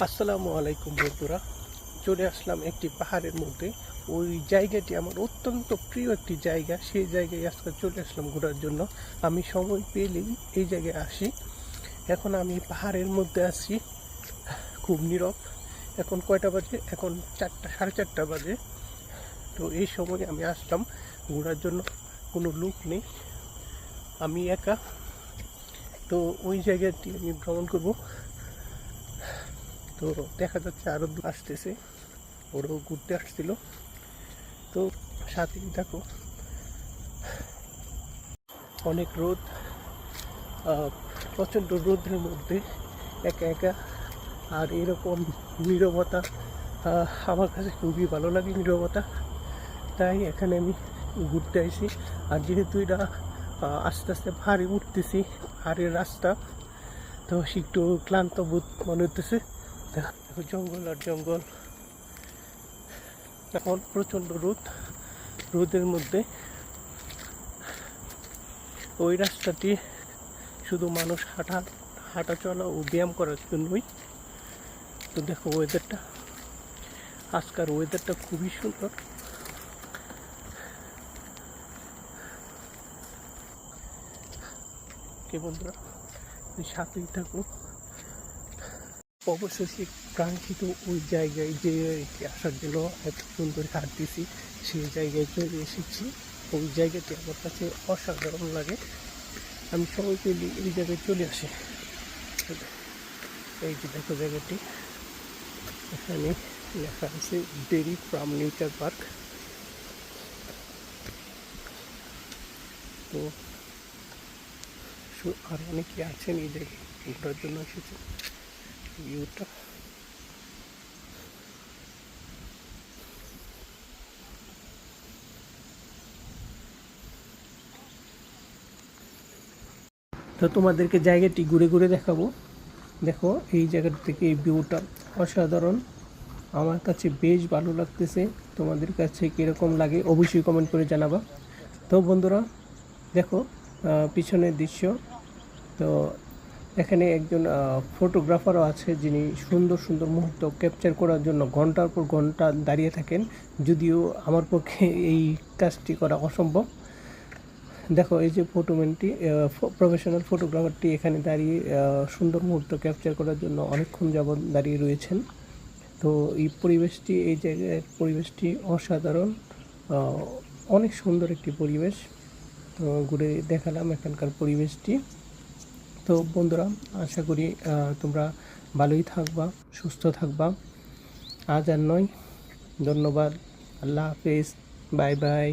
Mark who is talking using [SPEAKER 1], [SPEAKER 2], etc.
[SPEAKER 1] আসসালামু আলাইকুম বন্ধুরা, চলে আসলাম একটি পাহাড়ের মধ্যে। ওই জায়গাটি আমার অত্যন্ত প্রিয় একটি জায়গা। সেই জায়গায় আজকে চলে আসলাম ঘোরার জন্য। আমি সময় পেলেই এই জায়গায় আসি। এখন আমি পাহাড়ের মধ্যে আছি, খুব নীরব। এখন কয়টা বাজে? এখন 4টা, 4:30 বাজে। তো এই সময় আমি আসলাম ঘোরার জন্য, কোনো লোক নেই, আমি একা। তো ওই জায়গাটি আমি ভ্রমণ করব। তো দেখা যাচ্ছে আরও আসতেছে, ওরাও ঘুরতে আসছিল। তো সাথেই দেখো, অনেক রোদ, প্রচণ্ড রোদের মধ্যে একা একা। আর এরকম নীরবতা আমার কাছে খুবই ভালো লাগে, নীরবতা। তাই এখানে আমি ঘুরতে আসি। আর যেহেতু এটা আস্তে আস্তে পাহাড়ে উঠতেছি, পাহাড়ের রাস্তা, তো একটু ক্লান্ত বোধ মনে হতেছে। দেখো জঙ্গল আর জঙ্গল। এখন প্রচণ্ড রোদ, রোদের মধ্যে ওই রাস্তাটি শুধু মানুষ হাঁটা চলা ও ব্যায়াম করার জন্যই। তো দেখো ওয়েদারটা, আজকের ওয়েদারটা খুবই সুন্দর। কে বন্ধুরা, সাথেই থাকো। অবশেষে কাঙ্ক্ষিত ওই জায়গায় যে আসার জন্য এত সুন্দর হাঁটতেছি, সেই জায়গায় চলে এসেছি। ওই জায়গাটি আমার কাছে অসাধারণ লাগে। আমি সময় পেলে এই জায়গায় চলে আসি। এই যে দেখো জায়গাটি, এখানে লেখা আছে ডেইরি ফার্ম নেচার পার্ক। তো আর অনেকে আছেন এই জায়গায় ঘোরার জন্য এসেছে। ভিউটা তো তোমাদেরকে জায়গাটি ঘুরে ঘুরে দেখাবো। দেখো এই জায়গা থেকে এই ভিউটা অসাধারণ, আমার কাছে বেশ ভালো লাগতেছে। তোমাদের কাছে কীরকম লাগে অবশ্যই কমেন্ট করে জানাবা। তো বন্ধুরা দেখো পিছনের দৃশ্য। তো এখানে একজন ফটোগ্রাফারও আছে, যিনি সুন্দর সুন্দর মুহূর্ত ক্যাপচার করার জন্য ঘন্টার পর ঘন্টা দাঁড়িয়ে থাকেন। যদিও আমার পক্ষে এই কাজটি করা অসম্ভব। দেখো এই যে ফটোম্যানটি, প্রফেশনাল ফটোগ্রাফারটি এখানে দাঁড়িয়ে সুন্দর মুহূর্ত ক্যাপচার করার জন্য অনেকক্ষণ যাবৎ দাঁড়িয়ে রয়েছেন। তো এই পরিবেশটি, এই জায়গার পরিবেশটি অসাধারণ, অনেক সুন্দর একটি পরিবেশ। তো ঘুরে দেখালাম এখানকার পরিবেশটি। তো বন্ধুরা, আশা করি তোমরা ভালোই থাকবা, সুস্থ থাকবা। আজ আর নয়, ধন্যবাদ, আল্লাহ হাফেজ, বাই বাই।